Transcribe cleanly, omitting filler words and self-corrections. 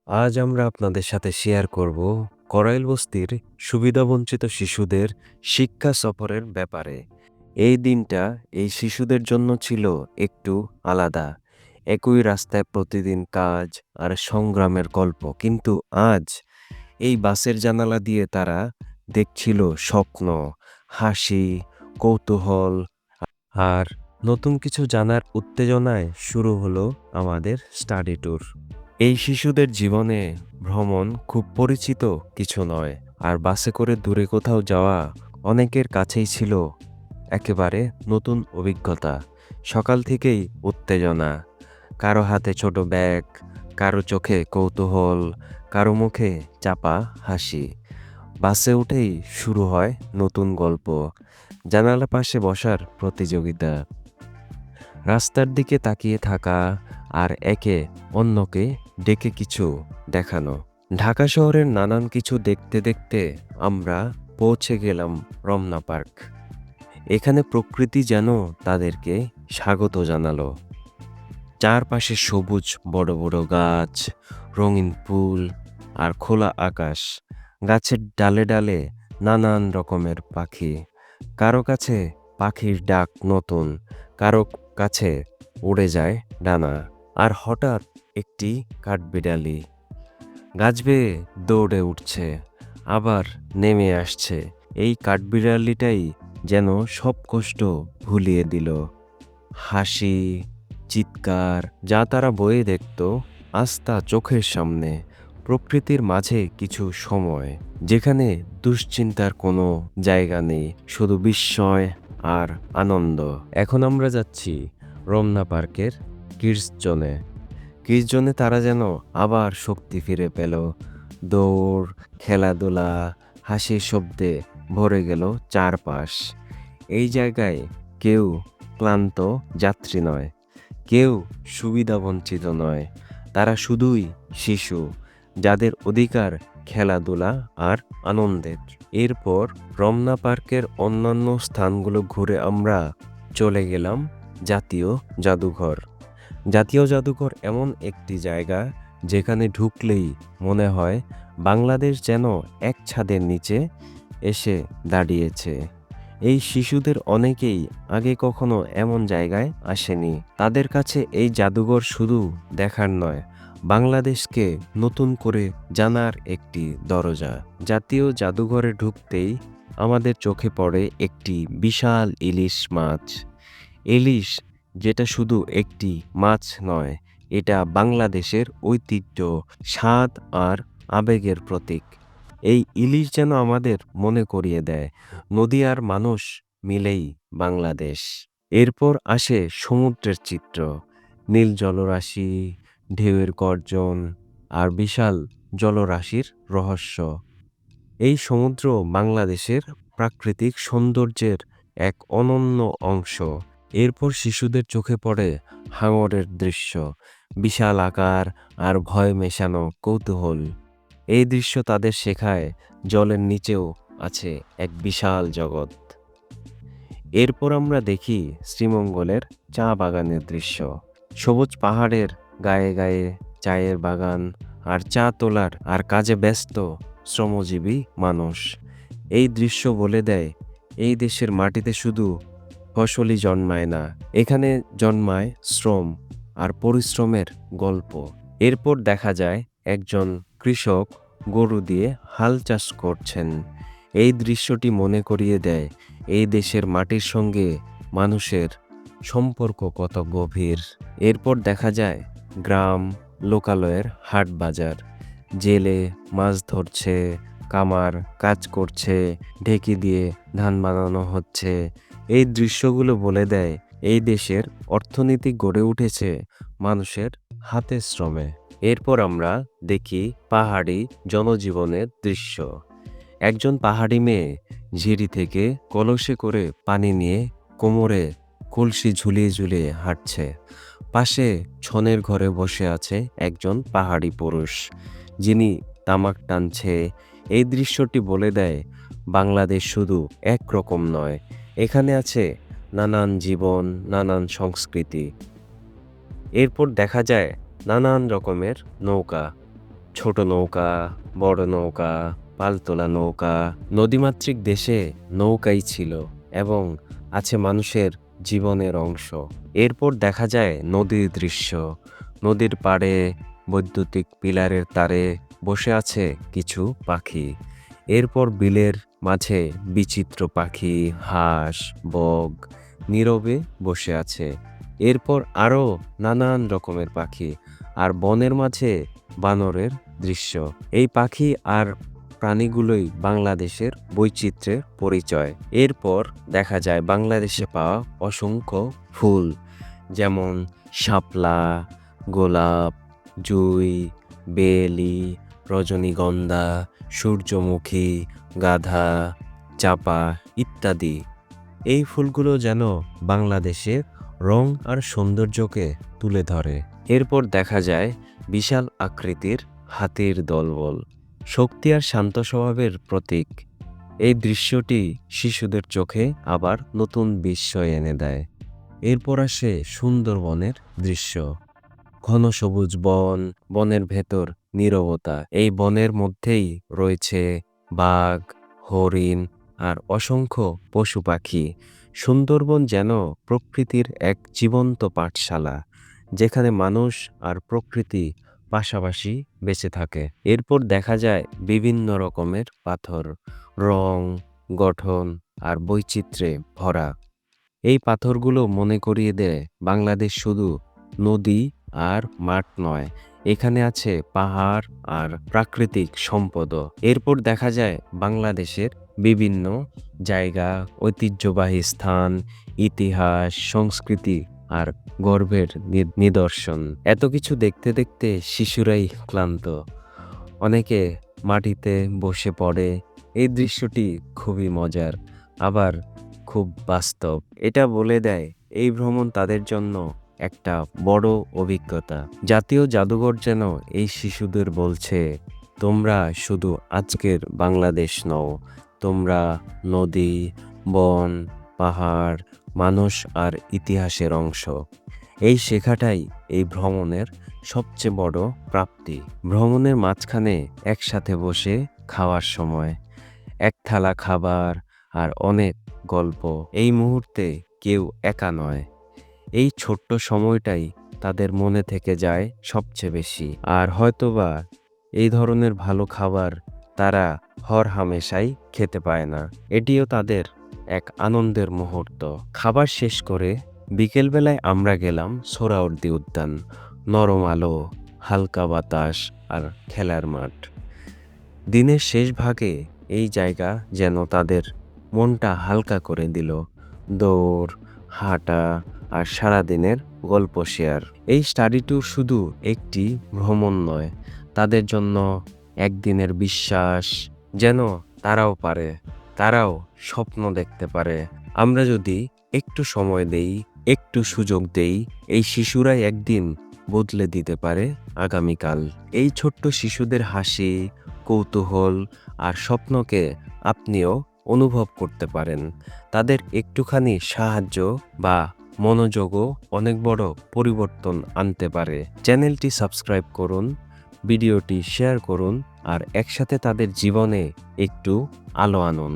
আজ আমরা আপনাদের সাথে শেয়ার করব করাইল বস্তির সুবিধাবঞ্চিত শিশুদের শিক্ষা সফরের ব্যাপারে। এই দিনটা এই শিশুদের জন্য ছিল একটু আলাদা। একই রাস্তায় প্রতিদিন কাজ আর সংগ্রামের গল্প, কিন্তু আজ এই বাসের জানালা দিয়ে তারা দেখছিল স্বপ্ন, হাসি, কৌতূহল আর নতুন কিছু জানার উত্তেজনায় শুরু হলো আমাদের স্টাডি ট্যুর। এই শিশুদের জীবনে ভ্রমণ খুব পরিচিত কিছু নয়, আর বাসে করে দূরে কোথাও যাওয়া অনেকের কাছেই ছিল একেবারে নতুন অভিজ্ঞতা। সকাল থেকেই উত্তেজনা, কারো হাতে ছোট ব্যাগ, কারো চোখে কৌতূহল, কারো মুখে চাপা হাসি। বাসে উঠেই শুরু হয় নতুন গল্প, জানালা পাশে বসার প্রতিযোগিতা, রাস্তার দিকে তাকিয়ে থাকা আর একে অন্যকে ডেকে কিছু দেখানো। ঢাকা শহরের নানান কিছু দেখতে দেখতে আমরা পৌঁছে গেলাম রমনা পার্ক। এখানে প্রকৃতি যেন তাদেরকে স্বাগত জানালো। চারপাশে সবুজ বড় বড় গাছ, রঙিন ফুল আর খোলা আকাশ। গাছের ডালে ডালে নানান রকমের পাখি। কারো কাছে পাখির ডাক নতুন, কারো কাছে উড়ে যায় ডানা। আর হঠাৎ একটি কাঠবিড়ালি গাছ বেয়ে দৌড়ে উঠছে, আবার নেমে আসছে। এই কাঠবিড়ালিটাই যেন সব কষ্ট ভুলিয়ে দিল। হাসি, চিৎকার যা তারা বয়ে দেখত, আজ তা চোখের সামনে। প্রকৃতির মাঝে কিছু সময় যেখানে দুশ্চিন্তার কোনো জায়গা নেই, শুধু বিস্ময় আর আনন্দ। এখন আমরা যাচ্ছি রমনা পার্কের কিডস জোনে। কিডস জোনে তারা যেন আবার শক্তি ফিরে পেল। দৌড়, খেলাধুলা, হাসির শব্দে ভরে গেল চারপাশ। এই জায়গায় কেউ ক্লান্ত যাত্রী নয়, কেউ সুবিধাবঞ্চিত নয়। তারা শুধুই শিশু, যাদের অধিকার খেলাধুলা আর আনন্দের। এরপর রমনা পার্কের অন্যান্য স্থানগুলো ঘুরে আমরা চলে গেলাম জাতীয় জাদুঘর। জাতীয় জাদুঘর এমন একটি জায়গা যেখানে ঢুকলেই মনে হয় বাংলাদেশ যেন এক ছাদের নিচে এসে দাঁড়িয়েছে। এই শিশুদের অনেকেই আগে কখনো এমন জায়গায় আসেনি। তাদের কাছে এই জাদুঘর শুধু দেখার নয়, বাংলাদেশকে নতুন করে জানার একটি দরজা। জাতীয় জাদুঘরে ঢুকতেই আমাদের চোখে পড়ে একটি বিশাল ইলিশ মাছ। ইলিশ যেটা শুধু একটি মাছ নয়, এটা বাংলাদেশের ঐতিহ্য, স্বাদ আর আবেগের প্রতীক। এই ইলিশ যেন আমাদের মনে করিয়ে দেয় নদী আর মানুষ মিলেই বাংলাদেশ। এরপর আসে সমুদ্রের চিত্র, নীল জলরাশি, ঢেউয়ের গর্জন আর বিশাল জলরাশির রহস্য। এই সমুদ্র বাংলাদেশের প্রাকৃতিক সৌন্দর্যের এক অনন্য অংশ। এরপর শিশুদের চোখে পড়ে হাঙরের দৃশ্য, বিশাল আকার আর ভয় মেশানো কৌতূহল। এই দৃশ্য তাদের শেখায় জলের নিচেও আছে এক বিশাল জগৎ। এরপর আমরা দেখি শ্রীমঙ্গলের চা বাগানের দৃশ্য। সবুজ পাহাড়ের গায়ে গায়ে চায়ের বাগান, আর চা তোলার আর কাজে ব্যস্ত শ্রমজীবী মানুষ। এই দৃশ্য বলে দেয় এই দেশের মাটিতে শুধু ফসলই জন্মায় না, এখানে জন্মায় শ্রম আর পরিশ্রমের গল্প। এরপর দেখা যায় একজন কৃষক গরু দিয়ে হাল চাষ করছেন। এই দৃশ্যটি মনে করিয়ে দেয় এই দেশের মাটির সঙ্গে মানুষের সম্পর্ক কত গভীর। এরপর দেখা যায় গ্রাম, লোকালয়ের হাট বাজার। জেলে মাছ ধরছে, কামার কাজ করছে, ঢেকি দিয়ে ধান বানানো হচ্ছে। এই দৃশ্যগুলো বলে দেয় এই দেশের অর্থনীতি গড়ে উঠেছে মানুষের হাতের শ্রমে। এরপর আমরা দেখি পাহাড়ি জনজীবনের দৃশ্য। একজন পাহাড়ি মেয়ে ঝিরি থেকে কলসে করে পানি নিয়ে কোমরে কলসি ঝুলিয়ে ঝুলিয়ে হাঁটছে। পাশে ছনের ঘরে বসে আছে একজন পাহাড়ি পুরুষ, যিনি তামাক টানছে। এই দৃশ্যটি বলে দেয় বাংলাদেশ শুধু একরকম নয়, এখানে আছে নানান জীবন, নানান সংস্কৃতি। এরপর দেখা যায় নানান রকমের নৌকা, ছোট নৌকা, বড় নৌকা, পালতোলা নৌকা, নদীমাতৃক দেশে নৌকাই ছিল এবং আছে মানুষের জীবনের অংশ। এরপর দেখা যায় নদীর দৃশ্য। নদীর পাড়ে বৈদ্যুতিক পিলারের তারে বসে আছে কিছু পাখি। এরপর বিলের মাঝে বিচিত্র পাখি, হাঁস, বক নীরবে বসে আছে। এরপর আরও নানান রকমের পাখি, আর বনের মাঝে বানরের দৃশ্য। এই পাখি আর প্রাণীগুলোই বাংলাদেশের বৈচিত্র্যের পরিচয়। এরপর দেখা যায় বাংলাদেশে পাওয়া অসংখ্য ফুল, যেমন শাপলা, গোলাপ, জুঁই, বেলি, রজনীগন্ধা, সূর্যমুখী, গাঁদা, চাপা ইত্যাদি। এই ফুলগুলো যেন বাংলাদেশের রং আর সৌন্দর্যকে তুলে ধরে। এরপর দেখা যায় বিশাল আকৃতির হাতির দলবল, শক্তি আর শান্ত স্বভাবের প্রতীক। এই দৃশ্যটি শিশুদের চোখে আবার নতুন বিস্ময় এনে দেয়। এরপর আসে সুন্দরবনের দৃশ্য। ঘন সবুজ বন, বনের ভেতর নীরবতা। এই বনের মধ্যেই রয়েছে বাঘ, হরিণ আর অসংখ্য পশু পাখি। সুন্দরবন যেন প্রকৃতির এক জীবন্ত পাঠশালা, যেখানে মানুষ আর প্রকৃতি পাশাপাশি বেঁচে থাকে। এরপর দেখা যায় বিভিন্ন রকমের পাথর, রং, গঠন আর বৈচিত্র্যে ভরা। এই পাথরগুলো মনে করিয়ে দেয় বাংলাদেশ শুধু নদী আর মাঠ নয়, এখানে আছে পাহাড় আর প্রাকৃতিক সম্পদও। এরপর দেখা যায় বাংলাদেশের বিভিন্ন জায়গা, ঐতিহ্যবাহী স্থান, ইতিহাস, সংস্কৃতি আর গর্বের নিদর্শন। এত কিছু দেখতে দেখতে শিশুরাই ক্লান্ত, অনেকে মাটিতে বসে পড়ে। এই দৃশ্যটি খুবই মজার, আবার খুব বাস্তব। এটা বলে দেয় এই ভ্রমণ তাদের জন্য একটা বড় অভিজ্ঞতা। জাতীয় জাদুঘর যেন এই শিশুদের বলছে, তোমরা শুধু আজকের বাংলাদেশ নও, তোমরা নদী, বন, পাহাড়, মানুষ আর ইতিহাসের অংশ। এই শেখাটাই এই ভ্রমণের সবচেয়ে বড় প্রাপ্তি। ভ্রমণের মাঝখানে একসাথে বসে খাওয়ার সময়, এক থালা খাবার আর অনেক গল্প। এই মুহূর্তে কেউ একা নয়। এই ছোট্ট সময়টাই তাদের মনে থেকে যায় সবচেয়ে বেশি। আর হয়তোবা এই ধরনের ভালো খাবার তারা হরহামেশাই খেতে পায় না। এটিও তাদের এক আনন্দের মুহূর্ত। খাবার শেষ করে বিকেলবেলায় আমরা গেলাম সোহরাওয়ার্দী উদ্যান। নরম আলো, হালকা বাতাস আর খেলার মাঠ। দিনের শেষ ভাগে এই জায়গা যেন তাদের মনটা হালকা করে দিল। দৌড়, হাঁটা আর সারাদিনের গল্প শেয়ার। এই স্টাডি ট্যুর শুধু একটি ভ্রমণ নয়, তাদের জন্য একদিনের বিশ্বাস, যেন তারাও পারে, তারাও স্বপ্ন দেখতে পারে। আমরা যদি একটু সময় দেই, একটু সুযোগ দেই, এই শিশুরাই একদিন বদলে দিতে পারে আগামীকাল। এই ছোট্ট শিশুদের হাসি, কৌতূহল আর স্বপ্নকে আপনিও অনুভব করতে পারেন। তাদের একটুখানি সাহায্য বা মনোযোগও অনেক বড় পরিবর্তন আনতে পারে। চ্যানেলটি সাবস্ক্রাইব করুন, ভিডিওটি শেয়ার করুন আর একসাথে তাদের জীবনে একটু আলো আনুন।